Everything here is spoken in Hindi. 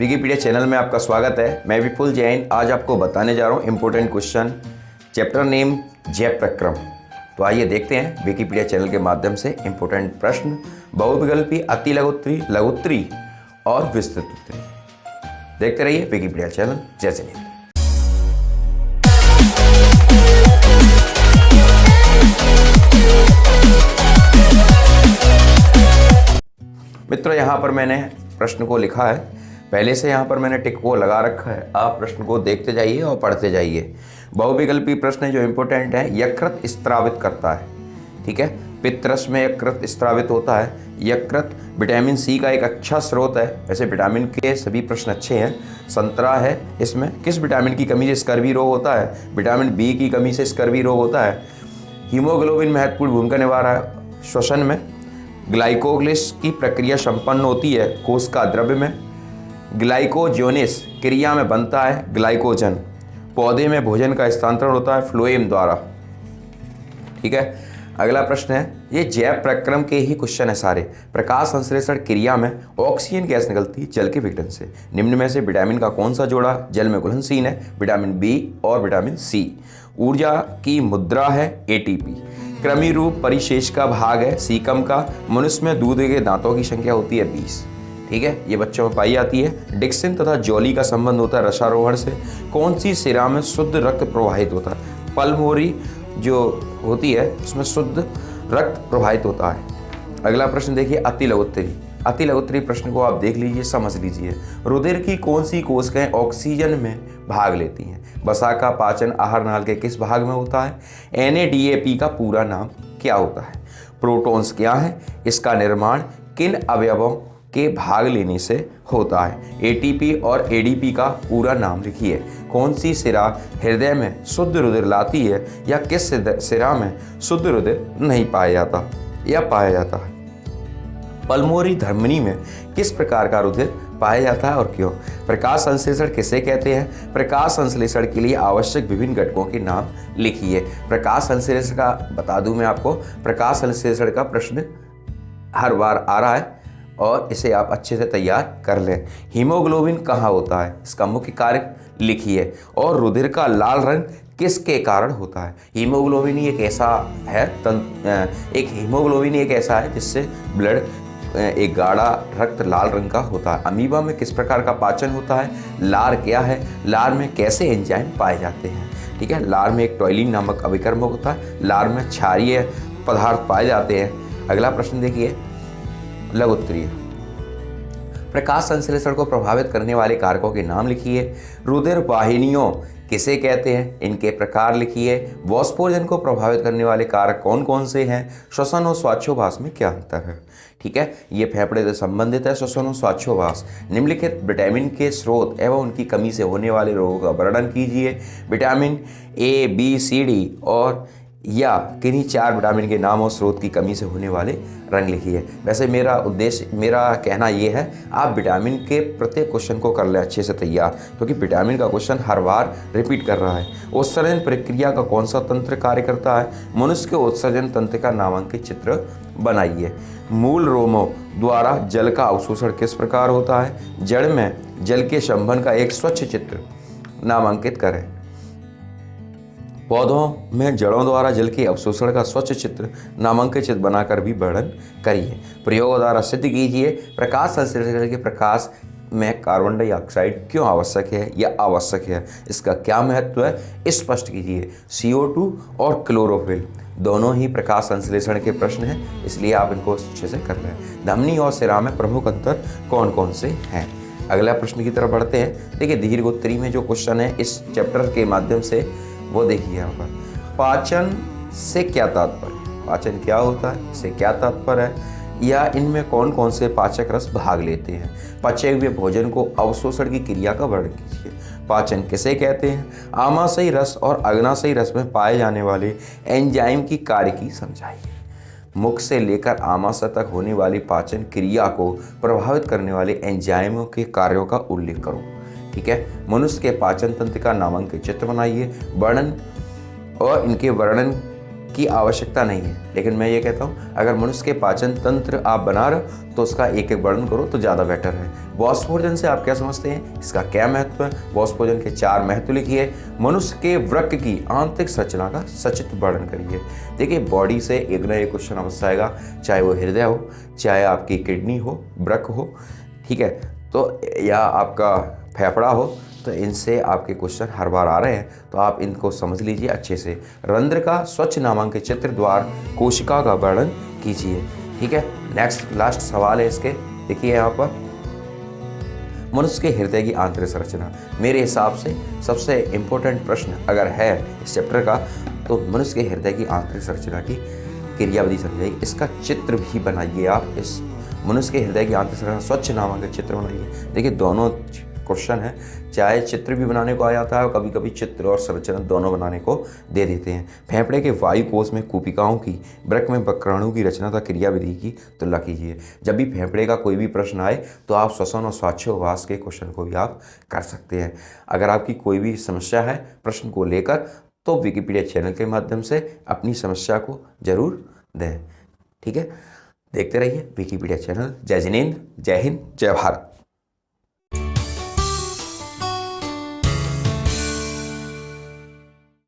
विकिपीडिया चैनल में आपका स्वागत है। मैं विपुल जैन आज आपको बताने जा रहा हूँ इम्पोर्टेंट क्वेश्चन, चैप्टर नेम जैव प्रक्रम। तो आइए देखते हैं विकिपीडिया चैनल के माध्यम से इम्पोर्टेंट प्रश्न, बहुविकल्पी, अति लघुत्तरी, लघुत्तरी और विस्तृत उत्तरी। देखते रहिए विकिपीडिया चैनल। जय श्री हिंद। मित्रों, यहाँ पर मैंने प्रश्न को लिखा है, पहले से यहाँ पर मैंने टिक को लगा रखा है। आप प्रश्न को देखते जाइए और पढ़ते जाइए। बहुविकल्पी प्रश्न है जो इम्पोर्टेंट है। यकृत स्त्रावित करता है, ठीक है। पित्तरस में यकृत स्त्रावित होता है। यकृत विटामिन सी का एक अच्छा स्रोत है। वैसे विटामिन के सभी प्रश्न अच्छे हैं। संतरा है, इसमें किस विटामिन की कमी से स्कर्वी रोग होता है? विटामिन बी की कमी से स्कर्वी रोग होता है। हीमोग्लोबिन महत्वपूर्ण भूमिका निभा रहा है श्वसन में। ग्लाइकोलिसिस की प्रक्रिया संपन्न होती है कोशिका द्रव्य में। ग्लाइकोजोनिस क्रिया में बनता है ग्लाइकोजन। पौधे में भोजन का स्थानांतरण होता है फ्लोएम द्वारा, ठीक है। अगला प्रश्न है, ये जैव प्रक्रम के ही क्वेश्चन है सारे। प्रकाश संश्लेषण क्रिया में ऑक्सीजन गैस निकलती है जल के विघटन से। निम्न में से विटामिन का कौन सा जोड़ा जल में घुलनशील है? विटामिन बी और विटामिन सी। ऊर्जा की मुद्रा है एटीपी। क्रमी रूप परिशेष का भाग है सीकम का। मनुष्य में दूध के दांतों की संख्या होती है 20, ठीक है। ये बच्चों में पाई जाती है। डिक्सन तथा जॉली का संबंध होता है रसारोहण से। कौन सी सिरा में शुद्ध रक्त प्रवाहित होता है? पल्मोनरी जो होती है उसमें शुद्ध रक्त प्रवाहित होता है। अगला प्रश्न देखिए, अति लघुत्तरी। अति लघुत्तरी प्रश्न को आप देख लीजिए, समझ लीजिए। रुधिर की कौन सी कोशिकाएं ऑक्सीजन में भाग लेती हैं? वसा का पाचन आहार नाल के किस भाग में होता है? NADP का पूरा नाम क्या होता है? प्रोटॉन्स क्या है? इसका निर्माण किन अवयवों के भाग लेने से होता है? ATP और ADP का पूरा नाम लिखिए। कौन सी सिरा हृदय में शुद्ध रुधिर लाती है या किस सिरा में शुद्ध रुधिर नहीं पाया जाता या पाया जाता है? पल्मोनरी धमनी में किस प्रकार का रुधिर पाया जाता है और क्यों? प्रकाश संश्लेषण किसे कहते हैं? प्रकाश संश्लेषण के लिए आवश्यक विभिन्न घटकों के नाम लिखिए। प्रकाश संश्लेषण का बता दूं मैं आपको, प्रकाश संश्लेषण का प्रश्न हर बार आ रहा है और इसे आप अच्छे से तैयार कर लें। हीमोग्लोबिन कहाँ होता है? इसका मुख्य कार्य लिखिए। और रुधिर का लाल रंग किसके कारण होता है? हीमोग्लोबिन एक ऐसा है हीमोग्लोबिन एक ऐसा है जिससे ब्लड एक गाढ़ा रक्त लाल रंग का होता है। अमीबा में किस प्रकार का पाचन होता है? लार क्या है? लार में कैसे एंजाइम पाए जाते हैं, ठीक है। लार में एक टॉयलिन नामक अभिकर्म होता है। लार में क्षारीय पदार्थ पाए जाते हैं। अगला प्रश्न देखिए, लघुत्तरीय। प्रकाश संश्लेषण को प्रभावित करने वाले कारकों के नाम लिखिए। रुधिर वाहिनियों किसे कहते हैं? इनके प्रकार लिखिए। वाष्पोजन को प्रभावित करने वाले कारक कौन कौन से हैं? श्वसन और श्वासोच्छ्वास में क्या अंतर है, ठीक है। ये फेफड़े से संबंधित है, श्वसन और श्वासोच्छ्वास। निम्नलिखित विटामिन के स्रोत एवं उनकी कमी से होने वाले रोगों का वर्णन कीजिए। Vitamin A, B, C, D और या किन्हीं 4 विटामिन के नाम और स्रोत की कमी से होने वाले रंग लिखिए। वैसे मेरा कहना ये है, आप विटामिन के प्रत्येक क्वेश्चन को कर लें अच्छे से तैयार, क्योंकि विटामिन का क्वेश्चन हर बार रिपीट कर रहा है। उत्सर्जन प्रक्रिया का कौन सा तंत्र कार्य करता है? मनुष्य के उत्सर्जन तंत्र का नामांकित चित्र बनाइए। मूल रोमों द्वारा जल का अवशोषण किस प्रकार होता है? जड़ में जल के संवहन का एक स्वच्छ चित्र नामांकित करें। पौधों में जड़ों द्वारा जल के अवशोषण का स्वच्छ चित्र नामांकित चित्र बनाकर भी वर्णन करिए। प्रयोग द्वारा सिद्ध कीजिए प्रकाश संश्लेषण के प्रकाश में कार्बन डाइऑक्साइड क्यों आवश्यक है या आवश्यक है, इसका क्या महत्व है, स्पष्ट कीजिए। CO2 और क्लोरोफिल दोनों ही प्रकाश संश्लेषण के प्रश्न हैं, इसलिए आप इनको अच्छे से कर लें। धमनी और सिरा में प्रमुख अंतर कौन कौन से हैं? अगला प्रश्न की तरफ बढ़ते हैं। देखिए, दीर्घोत्तरी में जो क्वेश्चन है इस चैप्टर के माध्यम से वो देखिए यहाँ पर। पाचन से क्या तात्पर्य? पाचन क्या होता है, इससे क्या तात्पर्य है, या इनमें कौन कौन से पाचक रस भाग लेते हैं? पचे हुए भोजन को अवशोषण की क्रिया का वर्णन कीजिए। पाचन किसे कहते हैं? आमाशयी रस और अग्नाशयी रस में पाए जाने वाले एंजाइम की कार्य की समझाइए। मुख से लेकर आमाशय तक होने वाली पाचन क्रिया को प्रभावित करने वाले एंजाइमों के कार्यों का उल्लेख करो, ठीक है। मनुष्य के पाचन तंत्र का नामांकित चित्र बनाइए। वर्णन और इनके वर्णन की आवश्यकता नहीं है। लेकिन मैं ये कहता हूँ अगर मनुष्य के पाचन तंत्र आप बना रहे हो तो उसका एक एक वर्णन करो तो ज़्यादा बेटर है। बॉस्फोजन से आप क्या समझते हैं, इसका क्या महत्व है? बॉस्फोजन के 4 महत्व लिखिए। मनुष्य के वृक्क की आंतरिक संरचना का सचित्र वर्णन करिए। देखिए बॉडी से एक ना एक क्वेश्चन अवश्य आएगा, चाहे वो हृदय हो, चाहे आपकी किडनी हो, वृक्क हो, ठीक है, तो या आपका फेफड़ा हो, तो इनसे आपके क्वेश्चन हर बार आ रहे हैं, तो आप इनको समझ लीजिए अच्छे से। रंध्र का स्वच्छ नामांकित चित्र द्वार कोशिका का वर्णन कीजिए। ठीक है, नेक्स्ट लास्ट सवाल है इसके, देखिए यहाँ पर मनुष्य के हृदय की आंतरिक संरचना। मेरे हिसाब से सबसे इम्पोर्टेंट प्रश्न अगर है इस चैप्टर का तो मनुष्य के हृदय की आंतरिक संरचना की क्रियाविधि समझाइए। इसका चित्र भी बनाइए आप, इस मनुष्य के हृदय की आंतरिक संरचना स्वच्छ नामांकित चित्र बनाइए। देखिए दोनों क्वेश्चन है, चाहे चित्र भी बनाने को आ जाता है और कभी कभी चित्र और संरचना दोनों बनाने को दे देते हैं। फेफड़े के वायु कोष में कूपिकाओं की, वृक्क में वक्राणु की रचना तथा क्रियाविधि की तुलना कीजिए। जब भी फेफड़े का कोई भी प्रश्न आए तो आप श्वसन और श्वासोच्छ्वास के क्वेश्चन को भी आप कर सकते हैं। अगर आपकी कोई भी समस्या है प्रश्न को लेकर तो विकिपीडिया चैनल के माध्यम से अपनी समस्या को जरूर दें। ठीक है, देखते रहिए विकिपीडिया चैनल। जय जिनेंद्र, जय हिंद, जय भारत।